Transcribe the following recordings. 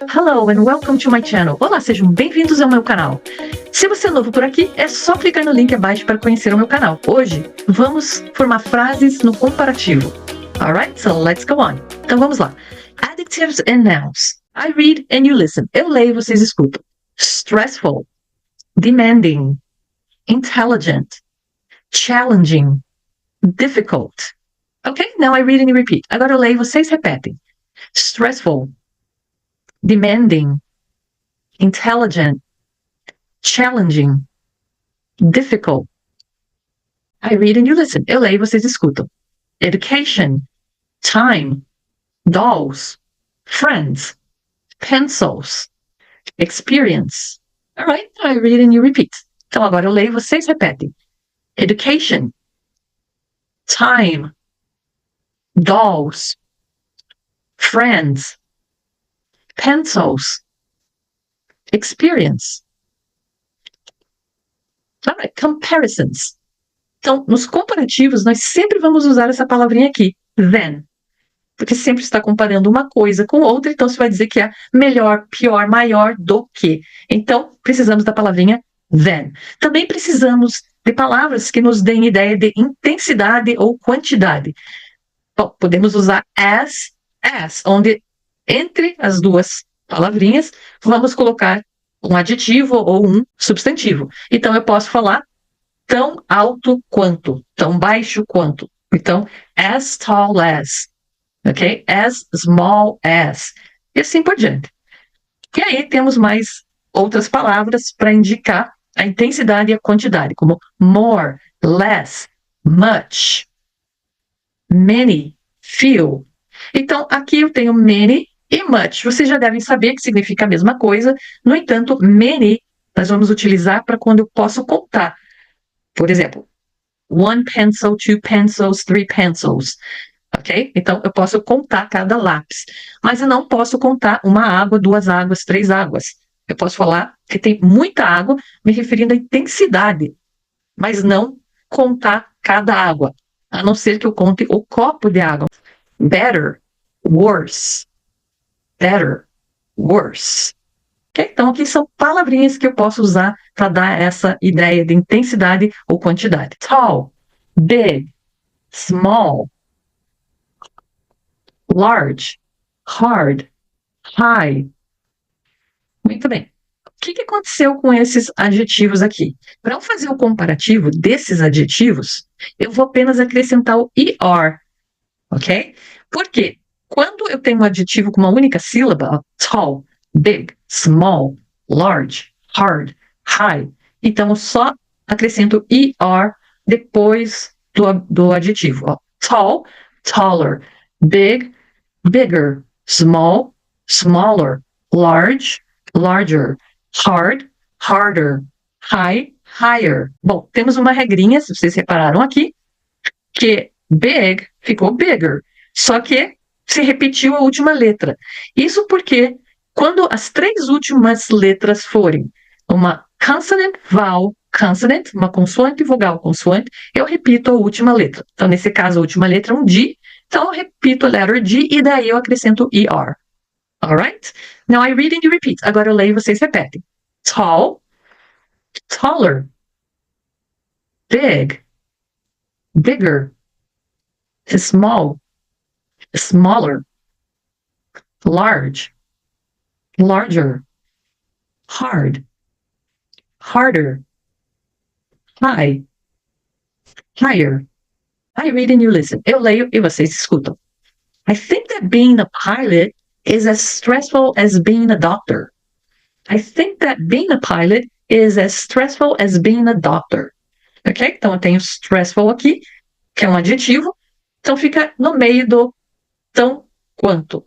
Hello and welcome to my channel. Olá, sejam bem-vindos ao meu canal. Se você é novo por aqui, é só clicar no link abaixo para conhecer o meu canal. Hoje, vamos formar frases no comparativo. Alright, so let's go on. Então vamos lá. Adjectives and nouns. I read and you listen. Eu leio e vocês escutam. Stressful, demanding, intelligent, challenging, difficult. Ok? Now I read and you repeat. Agora eu leio e vocês repetem. Stressful, demanding, intelligent, challenging, difficult. I read and you listen. Eu leio e vocês escutam. Education, time, dolls, friends, pencils, experience. All right, I read and you repeat. Então agora eu leio e vocês repetem. Education, time, dolls, friends, pencils, experience. All right, comparisons. Então, nos comparativos, nós sempre vamos usar essa palavrinha aqui, than. Porque sempre está comparando uma coisa com outra, então você vai dizer que é melhor, pior, maior do que. Então, precisamos da palavrinha than. Também precisamos de palavras que nos deem ideia de intensidade ou quantidade. Bom, podemos usar as, onde entre as duas palavrinhas vamos colocar um adjetivo ou um substantivo. Então, eu posso falar tão alto quanto, tão baixo quanto. Então, as tall as, ok? As small as, e assim por diante. E aí temos mais outras palavras para indicar a intensidade e a quantidade, como more, less, much, many, few. Então, aqui eu tenho many e much. Vocês já devem saber que significa a mesma coisa. No entanto, many nós vamos utilizar para quando eu posso contar. Por exemplo, one pencil, two pencils, three pencils. Ok? Então, eu posso contar cada lápis. Mas eu não posso contar uma água, duas águas, três águas. Eu posso falar que tem muita água, me referindo à intensidade, mas não contar cada água, a não ser que eu conte o copo de água. Better, worse. Better, worse. Okay? Então, aqui são palavrinhas que eu posso usar para dar essa ideia de intensidade ou quantidade. Tall, big, small, large, hard, high. Muito bem. O que aconteceu com esses adjetivos aqui? Para eu fazer o comparativo desses adjetivos, eu vou apenas acrescentar o ER, ok? Por quê? Quando eu tenho um adjetivo com uma única sílaba, tall, big, small, large, hard, high, então eu só acrescento ER depois do adjetivo. Ó. Tall, taller, big, bigger, small, smaller, large, larger, hard, harder, high, higher. Bom, temos uma regrinha, se vocês repararam aqui, que big ficou bigger, só que se repetiu a última letra. Isso porque quando as três últimas letras forem uma consonant, vowel, consonant, uma consoante, vogal, consoante, eu repito a última letra. Então, nesse caso, a última letra é um D, então eu repito a letra D e daí eu acrescento ER. Alright? Now I read and you repeat. Agora eu leio e vocês repetem. Tall, taller, big, bigger, small, smaller, large, larger, hard, harder, high, higher. I read and you listen. Eu leio e vocês escutam. I think that being a pilot is as stressful as being a doctor. I think that being a pilot is as stressful as being a doctor. Ok? Então eu tenho stressful aqui, que é um adjetivo. Então fica no meio do tão quanto.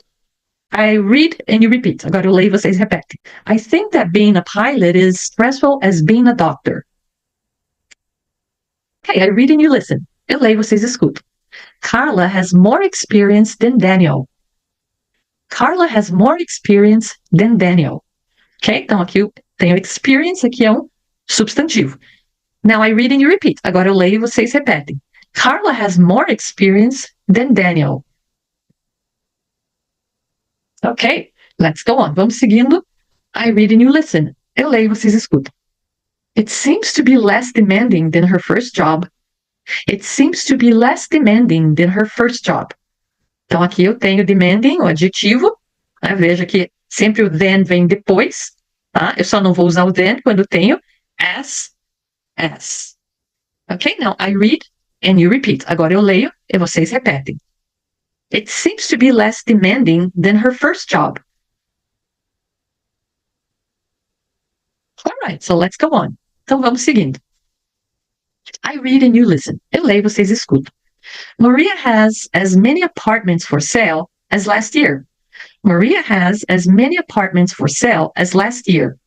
I read and you repeat. Agora eu leio e vocês repetem. I think that being a pilot is stressful as being a doctor. Okay, I read and you listen. Eu leio e vocês escutam. Carla has more experience than Daniel. Carla has more experience than Daniel. Ok? Então aqui eu tenho experience, aqui é um substantivo. Now I read and you repeat. Agora eu leio e vocês repetem. Carla has more experience than Daniel. Ok. let's go on. Vamos seguindo. I read and you listen. Eu leio e vocês escutam. It seems to be less demanding than her first job. It seems to be less demanding than her first job. Então, aqui eu tenho demanding, o adjetivo. Né? Veja que sempre o then vem depois. Tá? Eu só não vou usar o then quando tenho as. Ok? Now, I read and you repeat. Agora eu leio e vocês repetem. It seems to be less demanding than her first job. Alright, so let's go on. Então vamos seguindo. I read and you listen. Eu leio e vocês escutam. Maria has as many apartments for sale as last year. Maria has as many apartments for sale as last year.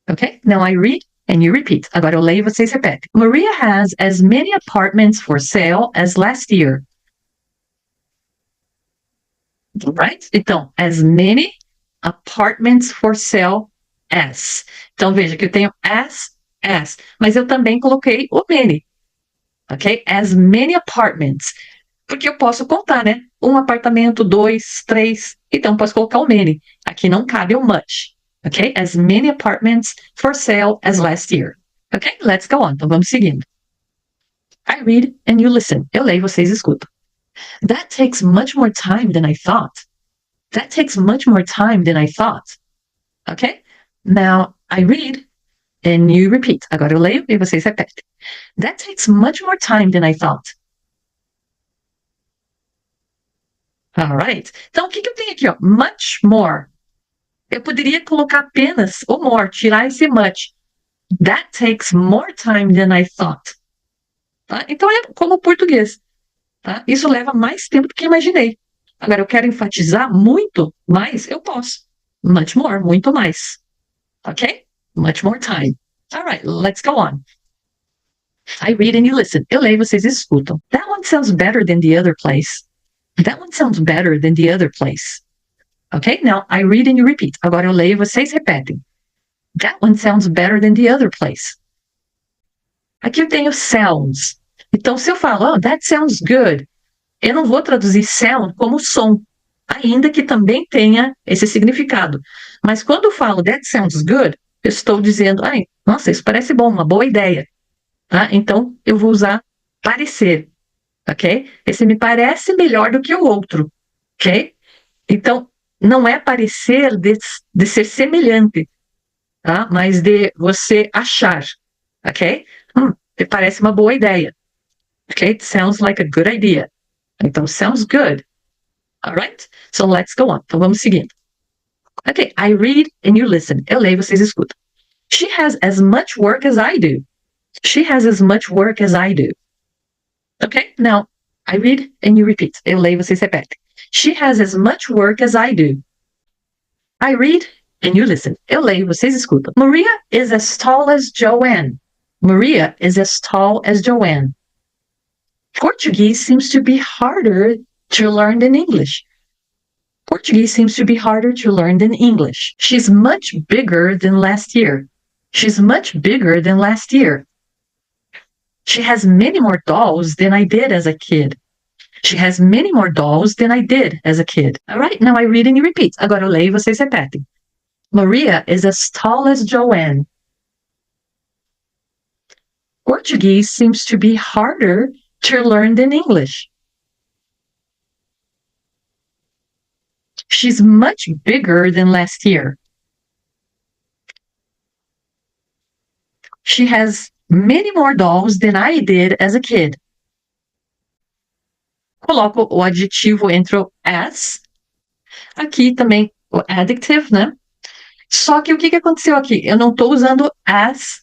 Okay? Now I read and you repeat. Agora eu leio e vocês repetem. Maria has as many apartments for sale as last year. Right? Então, as many apartments for sale as. Então, veja que eu tenho as, mas eu também coloquei o many. Ok? As many apartments. Porque eu posso contar, né? Um apartamento, 2, 3. Então, posso colocar o many. Aqui não cabe o much. Ok? As many apartments for sale as last year. Ok? Let's go on. Então, vamos seguindo. I read and you listen. Eu leio e vocês escutam. That takes much more time than I thought. That takes much more time than I thought. Ok? Now, I read and you repeat. Agora eu leio e vocês repetem. That takes much more time than I thought. Alright. Então, o que eu tenho aqui? Ó? Much more. Eu poderia colocar apenas o more, tirar esse much. That takes more time than I thought. Tá? Então, é como o português. Tá? Isso leva mais tempo do que imaginei. Agora, eu quero enfatizar muito mais, eu posso. Much more, muito mais. Ok? Much more time. Alright, let's go on. I read and you listen. Eu leio e vocês escutam. That one sounds better than the other place. That one sounds better than the other place. Okay? Now, I read and you repeat. Agora eu leio e vocês repetem. That one sounds better than the other place. Aqui eu tenho sounds. Então, se eu falo, oh, that sounds good, eu não vou traduzir sound como som, ainda que também tenha esse significado. Mas quando eu falo that sounds good, eu estou dizendo, ai, nossa, isso parece bom, uma boa ideia. Tá? Então, eu vou usar parecer. Ok? Esse me parece melhor do que o outro. Ok? Então, não é parecer de ser semelhante, tá? Mas de você achar. Ok? Me parece uma boa ideia. Ok? It sounds like a good idea. Então, sounds good. Alright? So, let's go on. Então, vamos seguindo. Ok, I read and you listen. Eu leio e vocês escutam. She has as much work as I do. She has as much work as I do. Okay, now, I read and you repeat. Eu leio e vocês repetem. She has as much work as I do. I read and you listen. Eu leio e vocês escutam. Maria is as tall as Joanne. Maria is as tall as Joanne. Portuguese seems to be harder to learn than English. Portuguese seems to be harder to learn than English. She's much bigger than last year. She's much bigger than last year. She has many more dolls than I did as a kid. She has many more dolls than I did as a kid. All right, now I read and you repeat. Agora eu leio e vocês repetem. Maria is as tall as Joanne. Portuguese seems to be harder to learn than English. She's much bigger than last year. She has many more dolls than I did as a kid. Coloco o adjetivo entre o as. Aqui também o adjective, né? Só que o que aconteceu aqui? Eu não estou usando as.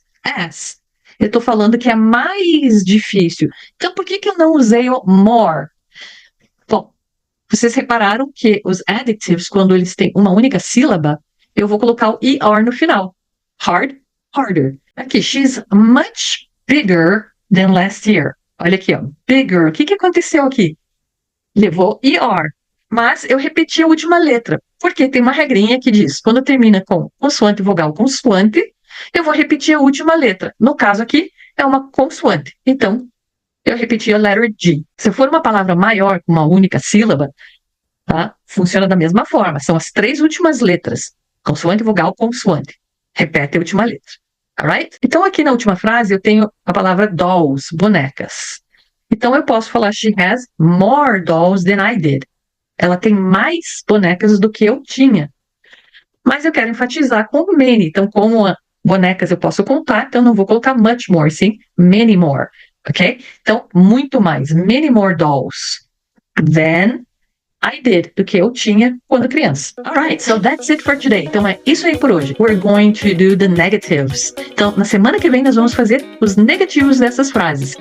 Eu estou falando que é mais difícil. Então, por que eu não usei o more? Bom, vocês repararam que os adjectives, quando eles têm uma única sílaba, eu vou colocar o er no final. Hard, harder. Aqui, she's much bigger than last year. Olha aqui, ó. Bigger. O que aconteceu aqui? Levou er. Mas eu repeti a última letra. Porque tem uma regrinha que diz, quando termina com consoante, vogal, consoante, eu vou repetir a última letra. No caso aqui, é uma consoante. Então, eu repeti a letra G. Se for uma palavra maior, com uma única sílaba, Tá? Funciona da mesma forma. São as 3 últimas letras. Consoante, vogal, consoante. Repete a última letra. Alright? Então, aqui na última frase, eu tenho a palavra dolls, bonecas. Então, eu posso falar, she has more dolls than I did. Ela tem mais bonecas do que eu tinha. Mas eu quero enfatizar com many. Então, como bonecas eu posso contar, então não vou colocar much more, sim, many more. Ok? Então, muito mais. Many more dolls than I did, do que eu tinha quando criança. Alright, so that's it for today. Então é isso aí por hoje. We're going to do the negatives. Então, na semana que vem nós vamos fazer os negativos dessas frases.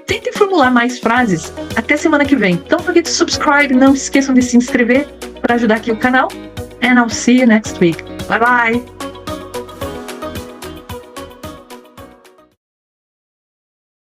Tentem formular mais frases até semana que vem. Don't forget to subscribe, não esqueçam de se inscrever para ajudar aqui o canal. And I'll see you next week. Bye bye!